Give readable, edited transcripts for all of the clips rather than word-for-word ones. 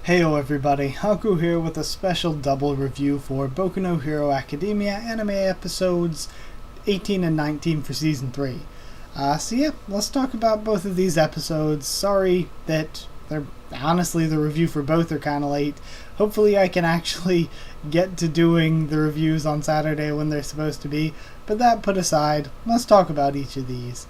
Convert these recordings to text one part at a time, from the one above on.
Heyo everybody, Haku here with a special double review for Boku no Hero Academia anime episodes 18 and 19 for Season 3. Let's talk about both of these episodes. Sorry that the review for both are kind of late. Hopefully I can actually get to doing the reviews on Saturday when they're supposed to be, but that put aside, let's talk about each of these.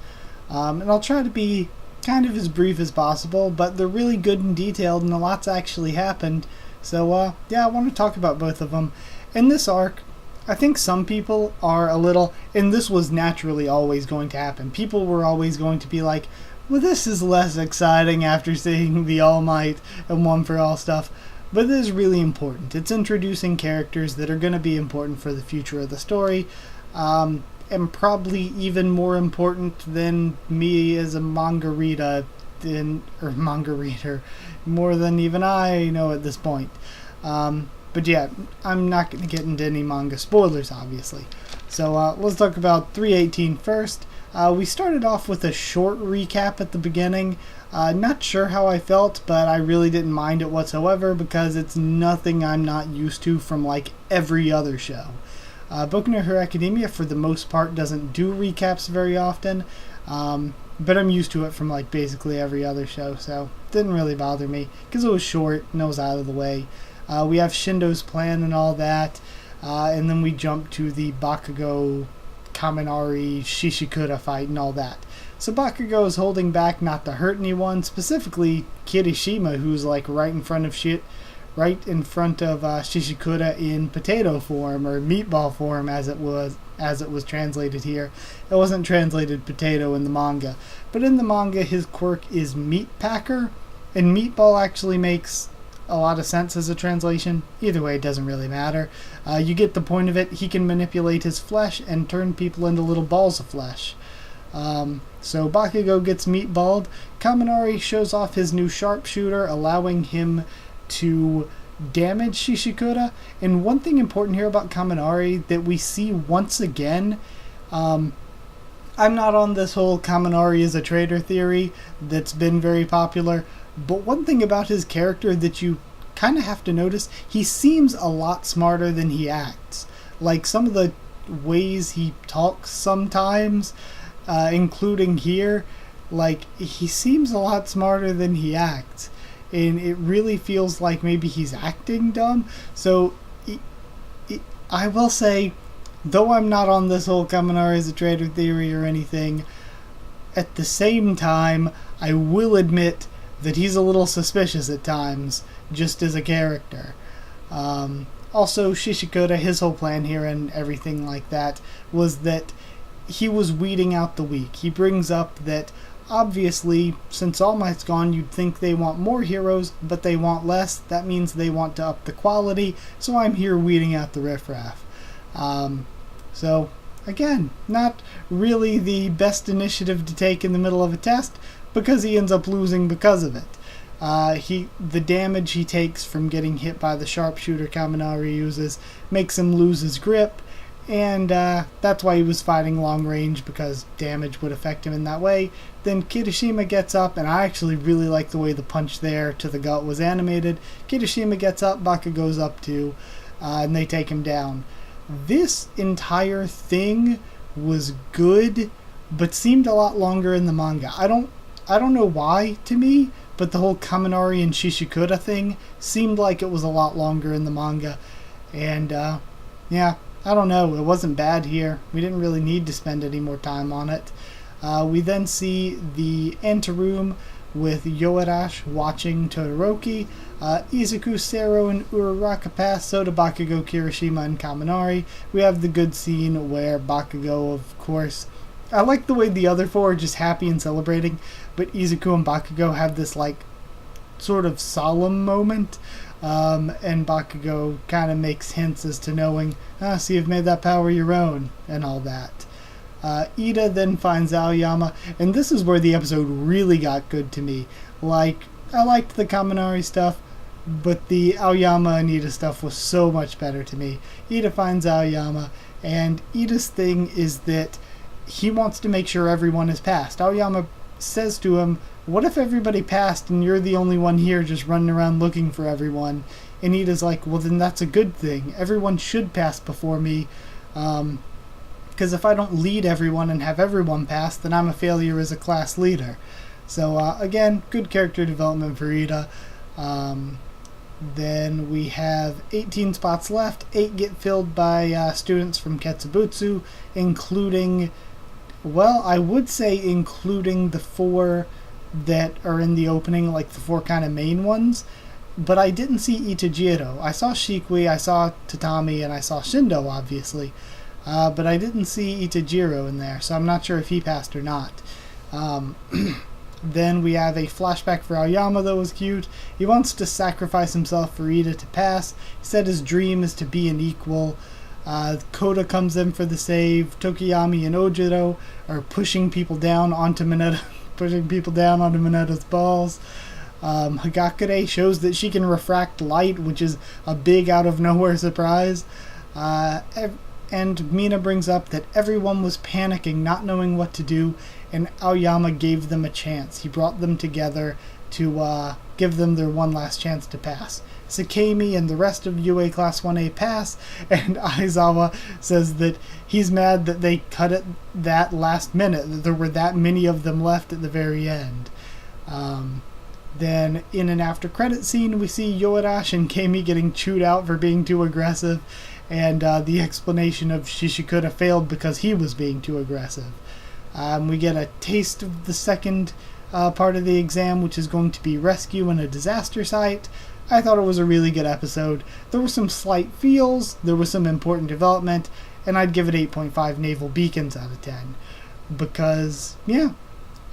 And I'll try to be kind of as brief as possible, but they're really good and detailed and a lot's actually happened. So I want to talk about both of them. In this arc, I think some people are a little, and this was naturally always going to happen, people were always going to be like, well, this is less exciting after seeing the All Might and One for All stuff, but this is really important. It's introducing characters that are going to be important for the future of the story, and probably even more important than me as a manga reader, manga reader, more than even I know at this point. But yeah, I'm not going to get into any manga spoilers, obviously. So let's talk about 318 first. We started off with a short recap at the beginning. Not sure how I felt, but I really didn't mind it whatsoever because it's nothing I'm not used to from like every other show. Boku no Hero Academia, for the most part, doesn't do recaps very often, but I'm used to it from like basically every other show, so it didn't really bother me because it was short and it was out of the way. We have Shindo's plan and all that, and then we jump to the Bakugo, Kaminari, Shishikura fight and all that. So Bakugo is holding back not to hurt anyone, specifically Kirishima, who's like right in front of Shishikura in potato form, or meatball form as it was translated here. It wasn't translated potato in the manga, but in the manga his quirk is meat packer, and meatball actually makes a lot of sense as a translation. Either way, it doesn't really matter. You get the point of it. He can manipulate his flesh and turn people into little balls of flesh. So Bakugo gets meatballed. Kaminari shows off his new sharpshooter, allowing him to damage Shishikura. And one thing important here about Kaminari that we see once again, I'm not on this whole Kaminari is a traitor theory that's been very popular, but one thing about his character that you kind of have to notice, he seems a lot smarter than he acts. Like some of the ways he talks sometimes, including here, like he seems a lot smarter than he acts. And it really feels like maybe he's acting dumb. So I will say, though I'm not on this whole Kaminari is a traitor theory or anything, at the same time, I will admit that he's a little suspicious at times, just as a character. Also, Shishikura, his whole plan here and everything like that, was that he was weeding out the weak. He brings up that obviously, since All Might's gone, you'd think they want more heroes, but they want less. That means they want to up the quality, so I'm here weeding out the riffraff. So, again, not really the best initiative to take in the middle of a test, because he ends up losing because of it. The damage he takes from getting hit by the sharpshooter Kaminari uses makes him lose his grip, and that's why he was fighting long range, because damage would affect him in that way. Then Kirishima gets up, and I actually really like the way the punch there to the gut was animated. Kirishima gets up, Baka goes up too, and they take him down. This entire thing was good, but seemed a lot longer in the manga. I don't know why to me, but the whole Kaminari and Shishikura thing seemed like it was a lot longer in the manga. And I don't know, it wasn't bad here. We didn't really need to spend any more time on it. We then see the anteroom with Yoarash watching Todoroki. Izuku, Sero, and Uraraka pass, so do Bakugo, Kirishima, and Kaminari. We have the good scene where Bakugo, of course, I like the way the other four are just happy and celebrating, but Izuku and Bakugo have this like sort of solemn moment. And Bakugo kind of makes hints as to knowing, so you've made that power your own, and all that. Ida then finds Aoyama, and this is where the episode really got good to me. Like, I liked the Kaminari stuff, but the Aoyama and Ida stuff was so much better to me. Ida finds Aoyama, and Ida's thing is that he wants to make sure everyone is passed. Aoyama says to him, what if everybody passed and you're the only one here just running around looking for everyone? And Iida's like, well, then that's a good thing. Everyone should pass before me. Because if I don't lead everyone and have everyone pass, then I'm a failure as a class leader. So, again, good character development for Iida. Then we have 18 spots left. 8 get filled by students from Ketsubutsu, including, well, I would say including the 4 that are in the opening, like the 4 kind of main ones. But I didn't see Itajiro. I saw Shikui, I saw Tatami, and I saw Shindo, obviously. But I didn't see Itajiro in there, so I'm not sure if he passed or not. Then we have a flashback for Aoyama that was cute. He wants to sacrifice himself for Iida to pass. He said his dream is to be an equal. Koda comes in for the save. Tokiyami and Ojiro are pushing people down onto Mineta's balls. Hagakure shows that she can refract light, which is a big out-of-nowhere surprise. And Mina brings up that everyone was panicking, not knowing what to do, and Aoyama gave them a chance. He brought them together to give them their one last chance to pass. Sakemi and the rest of UA Class 1A pass, and Aizawa says that he's mad that they cut it that last minute, that there were that many of them left at the very end. Then, in an after-credit scene, we see Yoarashi and Kami getting chewed out for being too aggressive, and the explanation of Shishikura failed because he was being too aggressive. We get a taste of the second part of the exam, which is going to be rescue in a disaster site. I thought it was a really good episode. There were some slight feels, there was some important development, and I'd give it 8.5 naval beacons out of 10. Because, yeah,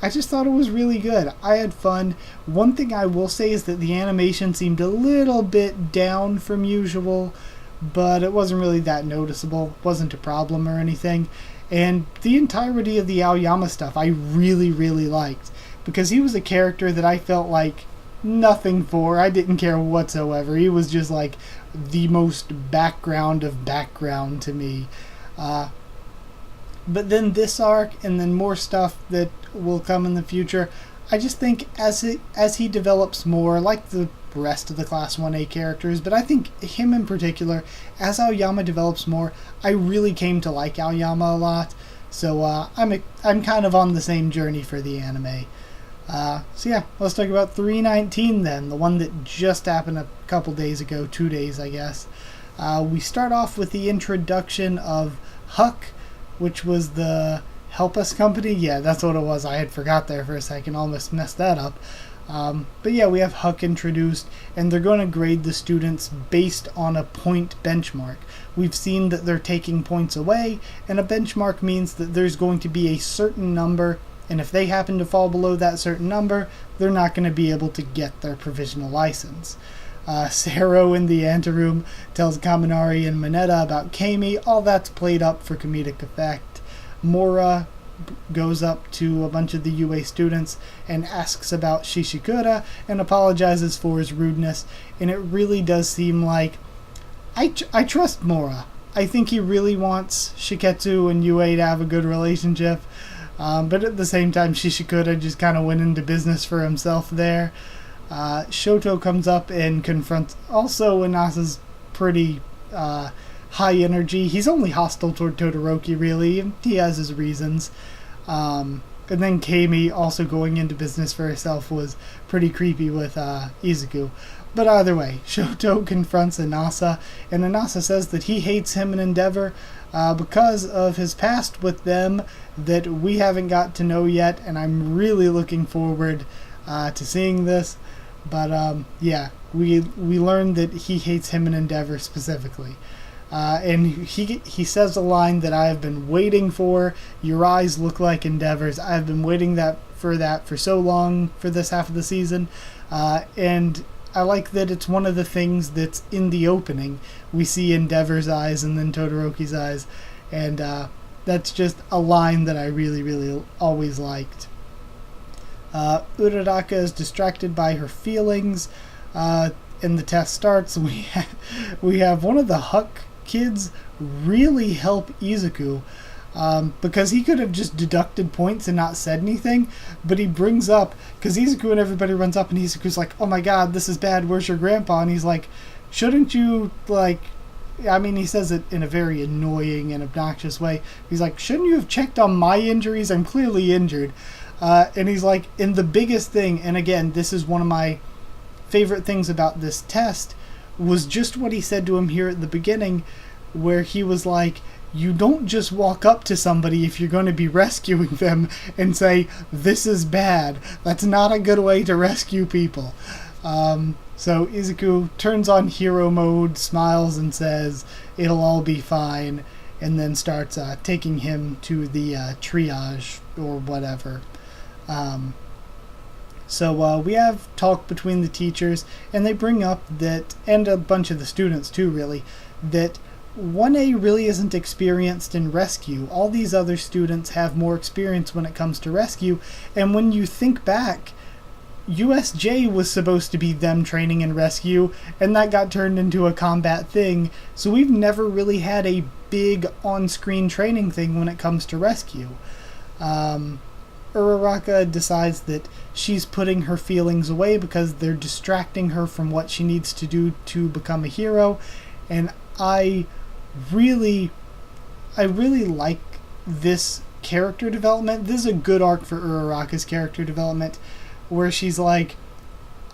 I just thought it was really good. I had fun. One thing I will say is that the animation seemed a little bit down from usual, but it wasn't really that noticeable. It wasn't a problem or anything. And the entirety of the Aoyama stuff I really, really liked, because he was a character that I felt like nothing for. I didn't care whatsoever. He was just like the most background of background to me. But then this arc, and then more stuff that will come in the future, I just think as he develops more, like the rest of the Class 1A characters, but I think him in particular, as Aoyama develops more, I really came to like Aoyama a lot. So I'm kind of on the same journey for the anime. So yeah, let's talk about 319 then, the one that just happened a couple days ago, 2 days I guess. We start off with the introduction of Huck, which was the Help Us company. Yeah, that's what it was. I had forgot there for a second, almost messed that up. But yeah, we have Huck introduced, and they're going to grade the students based on a point benchmark. We've seen that they're taking points away, and a benchmark means that there's going to be a certain number, and if they happen to fall below that certain number, they're not going to be able to get their provisional license. Sero in the anteroom tells Kaminari and Mineta about Kami. All that's played up for comedic effect. Mora goes up to a bunch of the UA students and asks about Shishikura and apologizes for his rudeness, and it really does seem like I trust Mora. I think he really wants Shiketsu and UA to have a good relationship, but at the same time Shishikura just kind of went into business for himself there. Shoto comes up and confronts also Inasa's pretty high energy. He's only hostile toward Todoroki, really. He has his reasons. And then Kami also going into business for herself was pretty creepy with Izuku. But either way, Shoto confronts Inasa, and Inasa says that he hates him and Endeavor because of his past with them that we haven't got to know yet, and I'm really looking forward to seeing this. But yeah, we learned that he hates him and Endeavor specifically. And he says a line that I have been waiting for. Your eyes look like Endeavor's. I have been waiting for so long for this half of the season. And I like that it's one of the things that's in the opening. We see Endeavor's eyes and then Todoroki's eyes. And that's just a line that I really, really always liked. Uraraka is distracted by her feelings. And the test starts. We have one of the Huck kids really help Izuku. because he could have just deducted points and not said anything, but he brings up, because Izuku and everybody runs up and Izuku's like, oh my god, this is bad, where's your grandpa? And he's like, shouldn't you, like, I mean, he says it in a very annoying and obnoxious way. He's like, shouldn't you have checked on my injuries? I'm clearly injured. And he's like, and the biggest thing, and again, this is one of my favorite things about this test, was just what he said to him here at the beginning, where he was like, you don't just walk up to somebody if you're going to be rescuing them and say, this is bad. That's not a good way to rescue people. So Izuku turns on hero mode, smiles, and says, it'll all be fine, and then starts taking him to the triage or whatever. So we have talk between the teachers, and they bring up that, and a bunch of the students too, really, that 1A really isn't experienced in rescue. All these other students have more experience when it comes to rescue, and when you think back, USJ was supposed to be them training in rescue, and that got turned into a combat thing, so we've never really had a big on-screen training thing when it comes to rescue. Uraraka decides that she's putting her feelings away because they're distracting her from what she needs to do to become a hero, and I really like this character development. This is a good arc for Uraraka's character development, where she's like,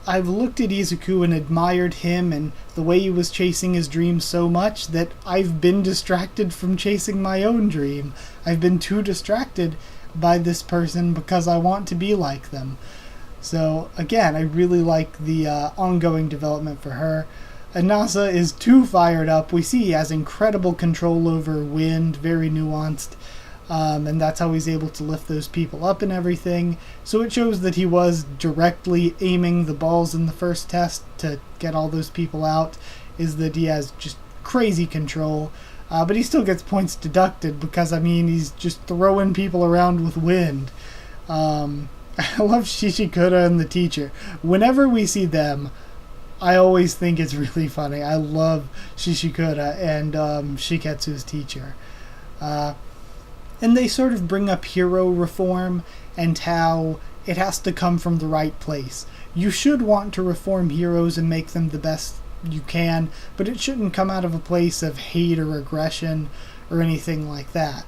I've looked at Izuku and admired him and the way he was chasing his dreams so much that I've been distracted from chasing my own dream. I've been too distracted by this person because I want to be like them. So again, I really like the ongoing development for her. Anasa is too fired up. We see he has incredible control over wind, very nuanced. And that's how he's able to lift those people up and everything. So it shows that he was directly aiming the balls in the first test to get all those people out, is that he has just crazy control. But he still gets points deducted because, I mean, he's just throwing people around with wind. I love Shishikuda and the teacher. Whenever we see them, I always think it's really funny. I love Shishikuda and Shiketsu's teacher. And they sort of bring up hero reform and how it has to come from the right place. You should want to reform heroes and make them the best you can, but it shouldn't come out of a place of hate or aggression or anything like that.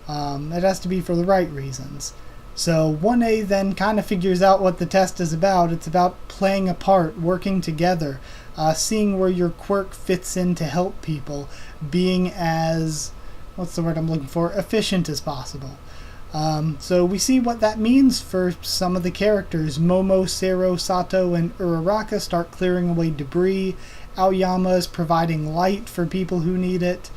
It has to be for the right reasons. So 1A then kind of figures out what the test is about. It's about playing a part, working together, seeing where your quirk fits in to help people, being as, what's the word I'm looking for, efficient as possible. So we see what that means for some of the characters. Momo, Sero, Sato, and Uraraka start clearing away debris. Aoyama is providing light for people who need it.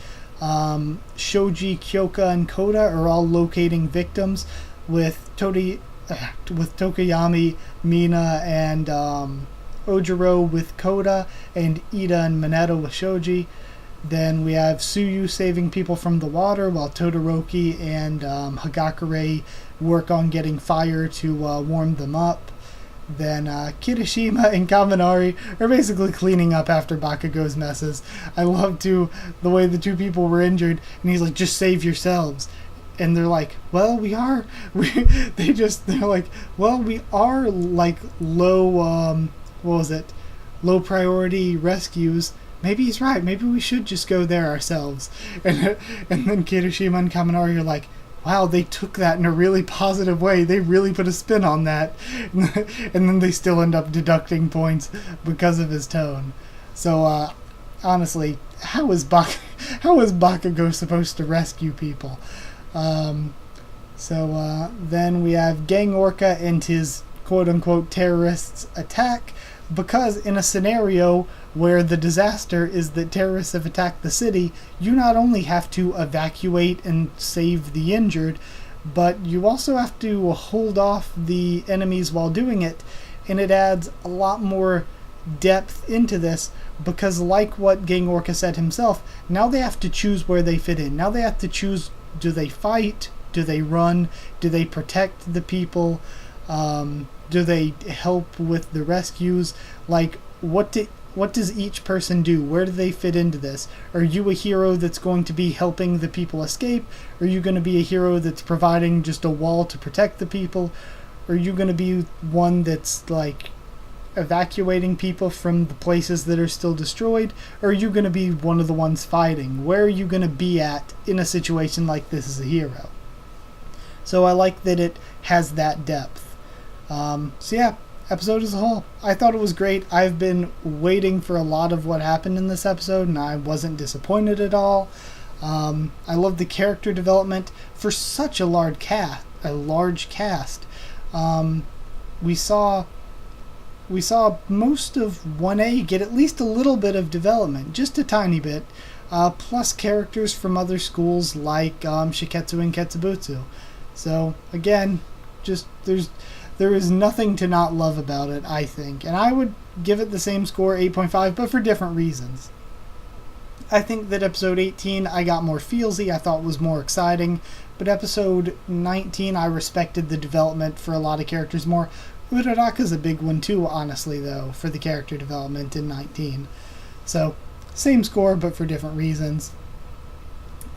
Shoji, Kyoka, and Koda are all locating victims, with Tokoyami, Mina, and Ojiro with Koda, and Ida and Mineta with Shoji. Then we have Tsuyu saving people from the water, while Todoroki and Hagakure work on getting fire to warm them up. Then Kirishima and Kaminari are basically cleaning up after Bakugo's messes. I love the way the two people were injured, and he's like, just save yourselves. And they're like, well, we are. They're like, well, we are like low, low priority rescues. Maybe he's right. Maybe we should just go there ourselves. And then Kirishima and Kaminari are like, wow, they took that in a really positive way. They really put a spin on that. And then they still end up deducting points because of his tone. So, honestly, how is Bakugo supposed to rescue people? Then we have Gang Orca and his quote-unquote terrorists attack, because in a scenario where the disaster is that terrorists have attacked the city, you not only have to evacuate and save the injured, but you also have to hold off the enemies while doing it, and it adds a lot more depth into this, because like what Gang Orca said himself, now they have to choose where they fit in. Now they have to choose, do they fight? Do they run? Do they protect the people? Do they help with the rescues? Like, what what does each person do? Where do they fit into this? Are you a hero that's going to be helping the people escape? Are you going to be a hero that's providing just a wall to protect the people? Are you going to be one that's like evacuating people from the places that are still destroyed? Or are you going to be one of the ones fighting? Where are you going to be at in a situation like this as a hero? So I like that it has that depth. So yeah, episode as a whole, I thought it was great. I've been waiting for a lot of what happened in this episode, and I wasn't disappointed at all. I love the character development for such a large cast. We saw most of 1A get at least a little bit of development, just a tiny bit, plus characters from other schools like Shiketsu and Ketsubutsu. So again, just there is nothing to not love about it, I think. And I would give it the same score, 8.5, but for different reasons. I think that episode 18 I got more feelsy, I thought was more exciting, but episode 19 I respected the development for a lot of characters more. Uraraka's a big one too, honestly, though, for the character development in 19. So, same score, but for different reasons.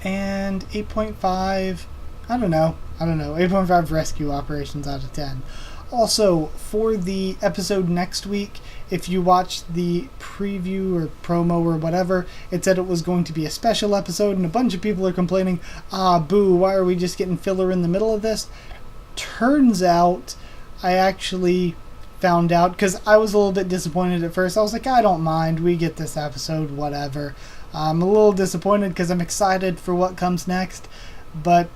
And 8.5, I don't know, 8.5 rescue operations out of 10. Also, for the episode next week, if you watched the preview or promo or whatever, it said it was going to be a special episode, and a bunch of people are complaining, boo, why are we just getting filler in the middle of this? Turns out, I actually found out, because I was a little bit disappointed at first. I was like, I don't mind, we get this episode, whatever. I'm a little disappointed because I'm excited for what comes next, but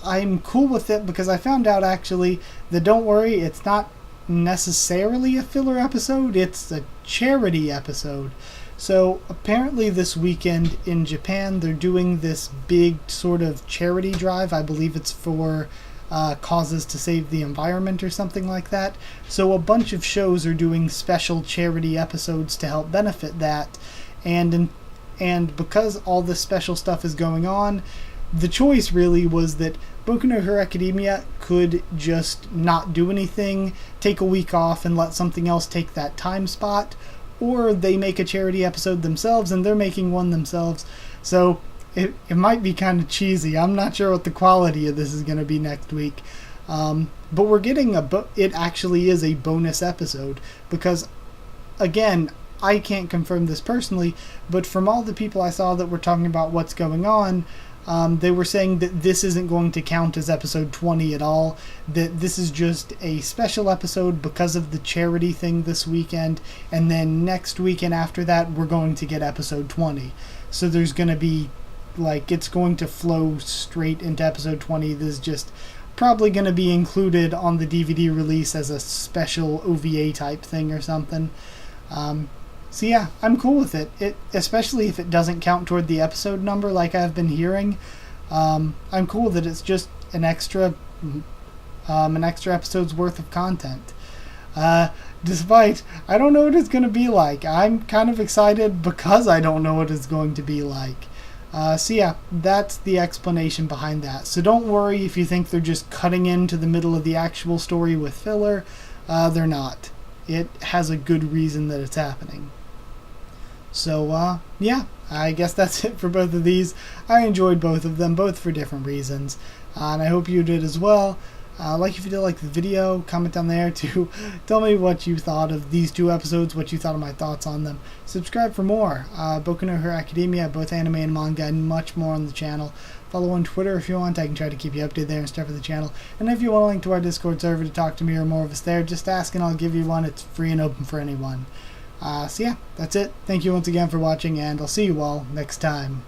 I'm cool with it because I found out actually that, don't worry, it's not necessarily a filler episode, it's a charity episode. So apparently this weekend in Japan they're doing this big sort of charity drive. I believe it's for causes to save the environment or something like that. So a bunch of shows are doing special charity episodes to help benefit that, and because all this special stuff is going on, the choice really was that Boku no Hero Academia could just not do anything, take a week off, and let something else take that time spot, or they make a charity episode themselves, and they're making one themselves. So it might be kind of cheesy. I'm not sure what the quality of this is going to be next week. But we're getting it actually is a bonus episode, because, again, I can't confirm this personally, but from all the people I saw that were talking about what's going on, they were saying that this isn't going to count as episode 20 at all, that this is just a special episode because of the charity thing this weekend, and then next weekend after that we're going to get episode 20. So there's going to be, like, it's going to flow straight into episode 20. This is just probably going to be included on the DVD release as a special OVA type thing or something. So yeah, I'm cool with it. Especially if it doesn't count toward the episode number like I've been hearing. I'm cool that it's just an extra episode's worth of content. Despite, I don't know what it's going to be like. I'm kind of excited because I don't know what it's going to be like. So yeah, that's the explanation behind that. So don't worry if you think they're just cutting into the middle of the actual story with filler. They're not. It has a good reason that it's happening. So, yeah, I guess that's it for both of these. I enjoyed both of them, both for different reasons, and I hope you did as well. If you did like the video, comment down there to tell me what you thought of these two episodes, what you thought of my thoughts on them. Subscribe for more. Boku no Hero Academia, both anime and manga, and much more on the channel. Follow on Twitter if you want. I can try to keep you updated there and stuff for the channel. And if you want a link to our Discord server to talk to me or more of us there, just ask and I'll give you one. It's free and open for anyone. So yeah, that's it. Thank you once again for watching, and I'll see you all next time.